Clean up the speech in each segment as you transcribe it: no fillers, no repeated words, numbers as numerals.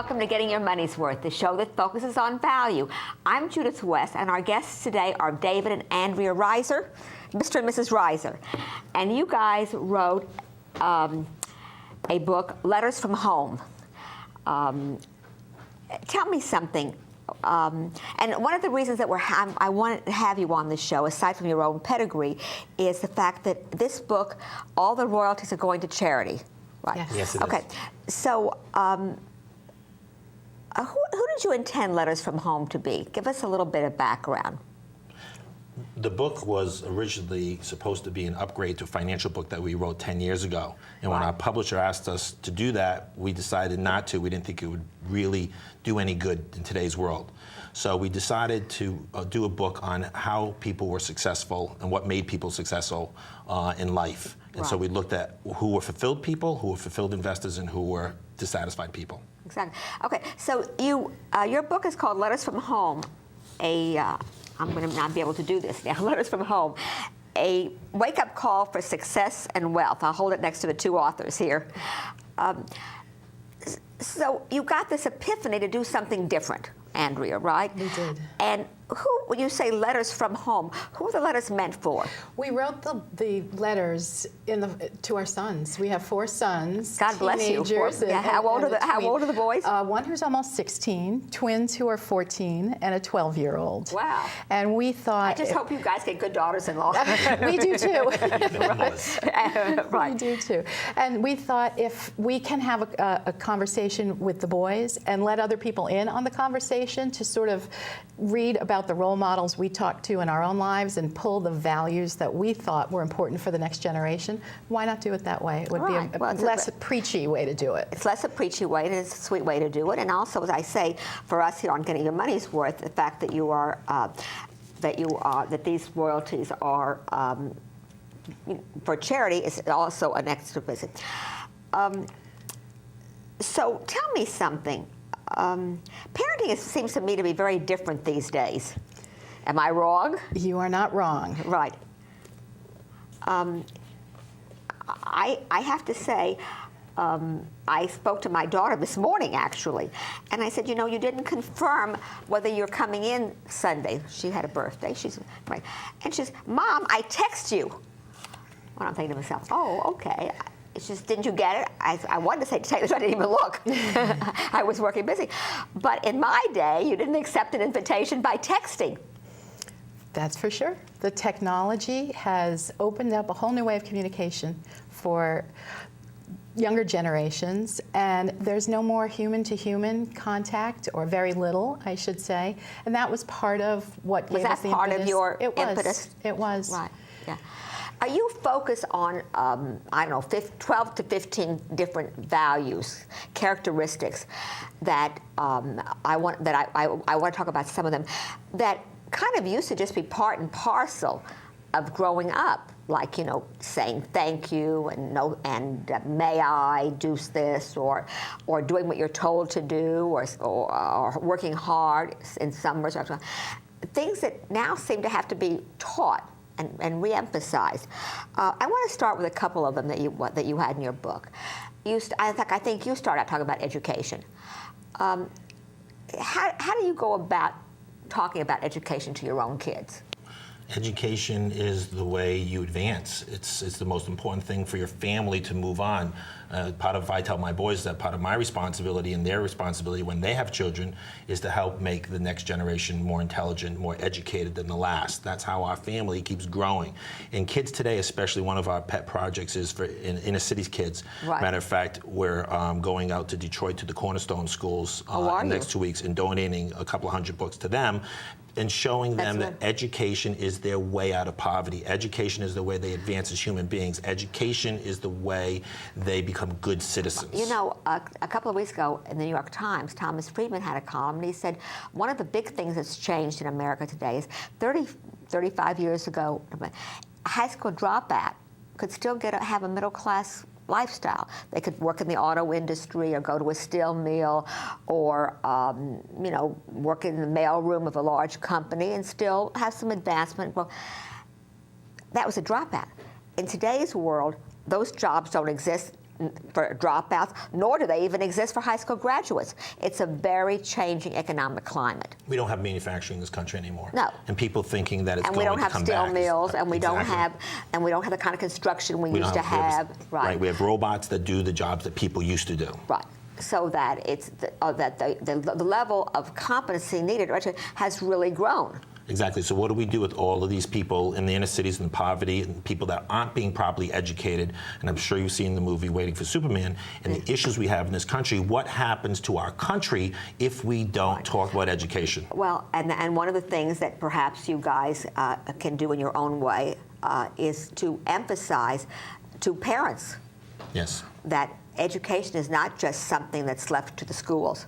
welcome to Getting Your Money's Worth, the show that focuses on value. I'm Judith West, and our guests today are David and Andrea Reiser, Mr. and Mrs. Reiser. And you guys wrote a book, Letters from Home. Tell me something. And one of the reasons that I wanted to have you on this show, aside from your own pedigree, is the fact that this book, all the royalties are going to charity. Right. Yes, it okay. is. So, who did you intend Letters from Home to be? Give us a little bit of background. The book was originally supposed to be an upgrade to a financial book that we wrote 10 years ago. And when our publisher asked us to do that, we decided not to. We didn't think it would really do any good in today's world. So we decided to do a book on how people were successful and what made people successful in life. And so we looked at who were fulfilled people, who were fulfilled investors, and who were dissatisfied people. Exactly. Okay, so your book is called Letters from Home. I'm going to not be able to do this now. Letters from Home, a wake-up call for success and wealth. I'll hold it next to the two authors here. So you got this epiphany to do something different, Andrea, right? We did. And when you say letters from home, who are the letters meant for? We wrote the letters to our sons. We have 4 sons. God bless you. How old are the boys? One who's almost 16, twins who are 14, and a 12-year-old. Wow. And we thought... I just hope you guys get good daughters-in-law. We do too. Right. We do too. And we thought if we can have a conversation with the boys and let other people in on the conversation to sort of read about the role models we talked to in our own lives and pull the values that we thought were important for the next generation, why not do it that way? It would be a less preachy way to do it. It's less a preachy way, it is a sweet way to do it. And also, as I say, for us here on Getting Your Money's Worth, the fact that that these royalties are for charity is also an extra visit. So tell me something. Parenting seems to me to be very different these days. Am I wrong? You are not wrong. Right. I have to say, I spoke to my daughter this morning, actually, and I said, you know, you didn't confirm whether you're coming in Sunday. She had a birthday. She's right, and she says, Mom, I text you. Well, I'm thinking to myself, oh, okay. It's just, didn't you get it? I wanted to say, to tell you the truth, I didn't even look. I was working busy. But in my day, you didn't accept an invitation by texting. That's for sure. The technology has opened up a whole new way of communication for younger generations, and there's no more human-to-human contact, or very little, I should say. And that was part of what gave us the impetus. Was that part of your impetus? It was. Right, yeah. Are you focused on, I don't know, 12 to 15 different values, characteristics that I want to talk about some of them that kind of used to just be part and parcel of growing up, like, you know, saying thank you and may I do this, or doing what you're told to do, or working hard in some respects. Things that now seem to have to be taught and re-emphasized. I want to start with a couple of them that you had in your book. I think you started out talking about education. How do you go about talking about education to your own kids? Education is the way you advance. It's the most important thing for your family to move on. I tell my boys that part of my responsibility and their responsibility when they have children is to help make the next generation more intelligent, more educated than the last. That's how our family keeps growing. And kids today, especially, one of our pet projects is for inner cities kids. Right. Matter of fact, we're going out to Detroit to the Cornerstone schools in the next 2 weeks and donating a couple of hundred books to them, and showing them that education is their way out of poverty. Education is the way they advance as human beings. Education is the way they become good citizens. You know, a couple of weeks ago in the New York Times, Thomas Friedman had a column, and he said one of the big things that's changed in America today is 35 years ago, a high school dropout could still have a middle-class lifestyle. They could work in the auto industry or go to a steel mill or, you know, work in the mailroom of a large company and still have some advancement. Well, that was a dropout. In today's world, those jobs don't exist for dropouts, nor do they even exist for high school graduates. It's a very changing economic climate. We don't have manufacturing in this country anymore. No. And people thinking that it's And going we don't to have come steel back. mills, and we don't Exactly. have the kind of construction we used to we have- have. Right. We have robots that do the jobs that people used to do. Right. So that the level of competency needed has really grown. Exactly. So what do we do with all of these people in the inner cities and poverty and people that aren't being properly educated? And I'm sure you've seen the movie Waiting for Superman and the issues we have in this country. What happens to our country if we don't talk about education? Well, and one of the things that perhaps you guys can do in your own way is to emphasize to parents Yes. that education is not just something that's left to the schools.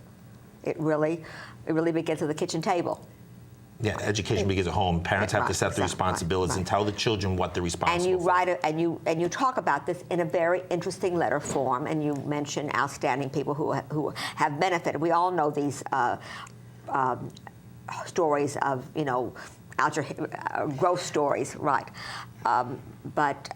It really begins at the kitchen table. Yeah, education begins at home. Parents have to set the Right, responsibilities and tell the children what they're responsible And you for. write and you talk about this in a very interesting letter form, and you mention outstanding people who have benefited. We all know these stories of growth stories, right? But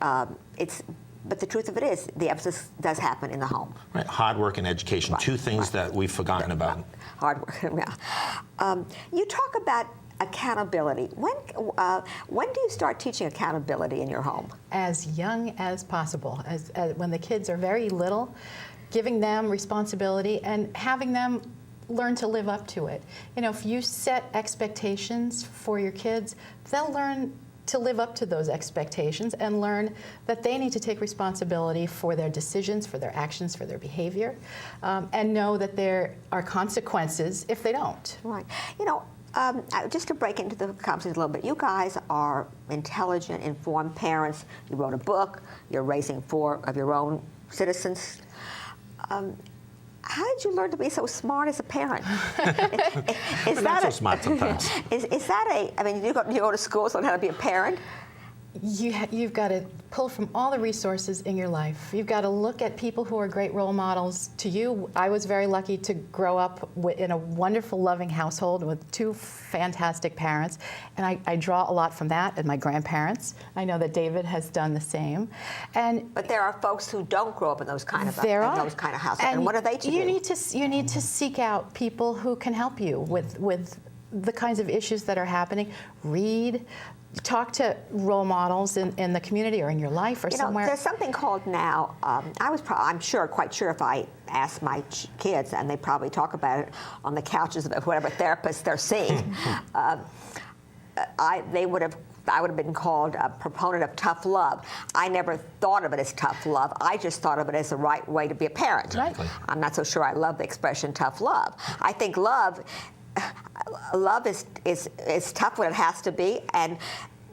the truth of it is, the emphasis does happen in the home. Right. Hard work and education, two things that we've forgotten about. Hard work, yeah. You talk about accountability. When do you start teaching accountability in your home? As young as possible, as when the kids are very little, giving them responsibility and having them learn to live up to it. If you set expectations for your kids, they'll learn to live up to those expectations and learn that they need to take responsibility for their decisions, for their actions, for their behavior, and know that there are consequences if they don't. Right. Just to break into the conversation a little bit, you guys are intelligent, informed parents. You wrote a book. You're raising 4 of your own citizens. How did you learn to be so smart as a parent? We're not so smart sometimes. Is that you go to school to learn how to be a parent? You've got to pull from all the resources in your life. You've got to look at people who are great role models to you. I was very lucky to grow up in a wonderful, loving household with 2 fantastic parents, and I draw a lot from that and my grandparents. I know that David has done the same. But there are folks who don't grow up in those kind of households. And what are they to do? You need to seek out people who can help you with the kinds of issues that are happening. Read. Talk to role models in the community or in your life or somewhere. There's something called now. I'm quite sure if I asked my kids, and they probably talk about it on the couches of whatever therapist they're seeing, I would have been called a proponent of tough love. I never thought of it as tough love. I just thought of it as the right way to be a parent. Exactly. I'm not so sure I love the expression tough love. I think love is tough when it has to be, and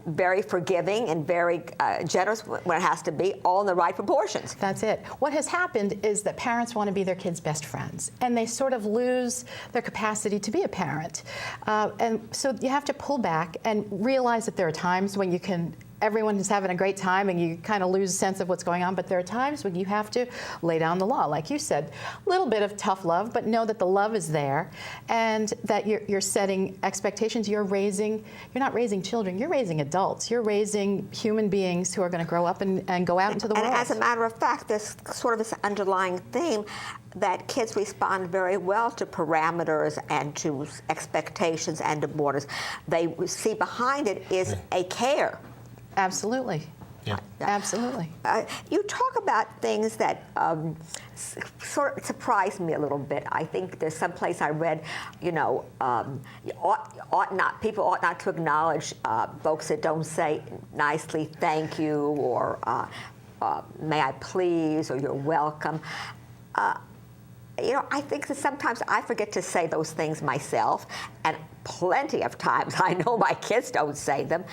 very forgiving and very generous when it has to be, all in the right proportions. That's it. What has happened is that parents want to be their kids' best friends, and they sort of lose their capacity to be a parent. And so you have to pull back and realize that there are times when everyone is having a great time and you kind of lose sense of what's going on, but there are times when you have to lay down the law. Like you said, a little bit of tough love, but know that the love is there and that you're setting expectations. You're not raising children, you're raising adults. You're raising human beings who are going to grow up and go out into the world. And as a matter of fact, there's sort of this underlying theme that kids respond very well to parameters and to expectations and to borders. They see behind it is a care. Absolutely. Yeah. Absolutely. You talk about things that sort of surprised me a little bit. I think there's some place I read, people ought not to acknowledge folks that don't say nicely thank you or may I please or you're welcome. I think that sometimes I forget to say those things myself, and plenty of times I know my kids don't say them.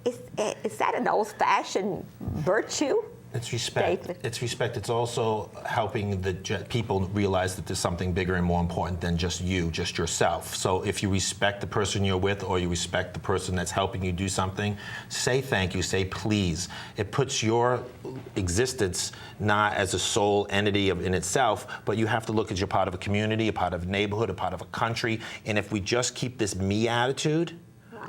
Is that an old-fashioned virtue? It's respect. David? It's respect. It's also helping the people realize that there's something bigger and more important than just you, just yourself. So if you respect the person you're with or you respect the person that's helping you do something, say thank you, say please. It puts your existence not as a sole entity in itself, but you have to look at you're part of a community, a part of a neighborhood, a part of a country. And if we just keep this me attitude,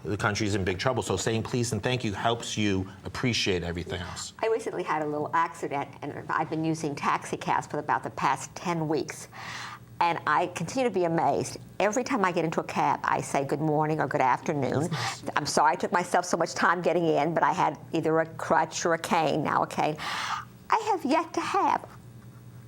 the country's in big trouble. So saying please and thank you helps you appreciate everything else. I recently had a little accident, and I've been using taxi cabs for about the past 10 weeks. And I continue to be amazed. Every time I get into a cab, I say good morning or good afternoon. I'm sorry I took myself so much time getting in, but I had either a crutch or a cane, now a cane. I have yet to have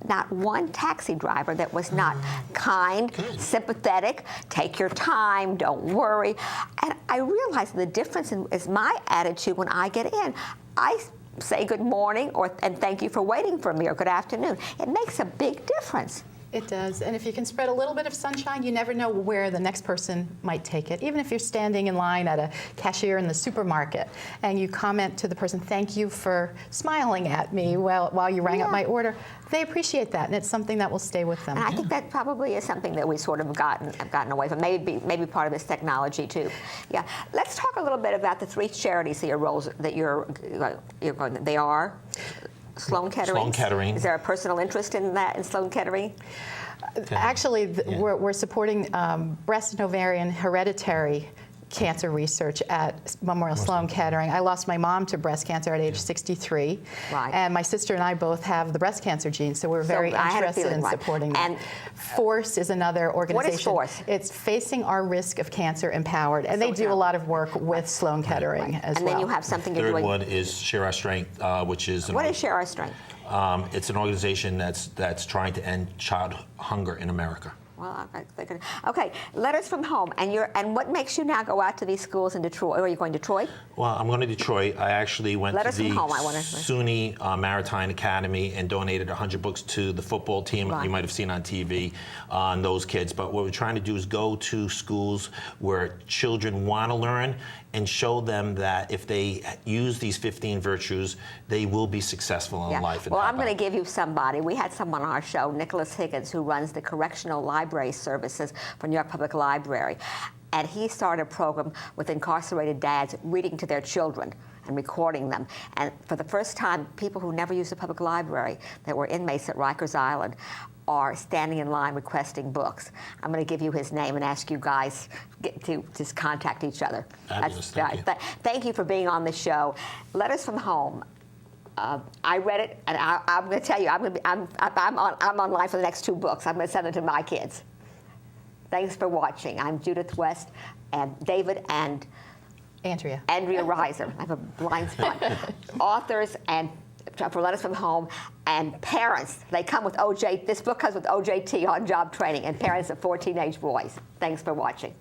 not one taxi driver that was not kind, sympathetic, take your time, don't worry. And I realize the difference is my attitude when I get in. I say good morning and thank you for waiting for me or good afternoon. It makes a big difference. It does, and if you can spread a little bit of sunshine, you never know where the next person might take it. Even if you're standing in line at a cashier in the supermarket and you comment to the person, thank you for smiling at me while you rang up my order, they appreciate that, and it's something that will stay with them. And I think that probably is something that we sort of gotten away from. Maybe part of this technology too. Yeah. Let's talk a little bit about the 3 charities that you're going. They are Sloan Kettering. Sloan Kettering. Is there a personal interest in that, in Sloan Kettering? Actually, we're supporting breast and ovarian hereditary cancer research at Memorial Sloan Kettering. I lost my mom to breast cancer at age 63. Right. And my sister and I both have the breast cancer gene, so we're very interested in supporting that. And FORCE is another organization. What is FORCE? It's Facing Our Risk of Cancer Empowered, and they do a lot of work with Sloan Kettering as well. And then you have something you're doing. Third one is Share Our Strength, which is... What is Share Our Strength? It's an organization that's trying to end child hunger in America. Well, okay. Letters from home, and what makes you now go out to these schools in Detroit? Are you going to Detroit? Well, I'm going to Detroit. I actually went to the SUNY Maritime Academy and donated 100 books to the football team. Right. You might have seen on TV on those kids. But what we're trying to do is go to schools where children want to learn and show them that if they use these 15 virtues, they will be successful in life. Well, I'm going to give you somebody. We had someone on our show, Nicholas Higgins, who runs the Correctional Library Services for New York Public Library. And he started a program with incarcerated dads reading to their children and recording them. And for the first time, people who never used the public library, that were inmates at Rikers Island, are standing in line requesting books. I'm going to give you his name and ask you guys to just contact each other. Fabulous, thank you. Thank you for being on the show. Letters from Home. I read it, and I'm going to tell you, I'm online for the next 2 books. I'm going to send them to my kids. Thanks for watching. I'm Judith West, and David and Andrea Reiser. I have a blind spot. Authors and for Letters from Home, and parents. They come with OJ. This book comes with OJT, on-job training, and parents of 4 teenage boys. Thanks for watching.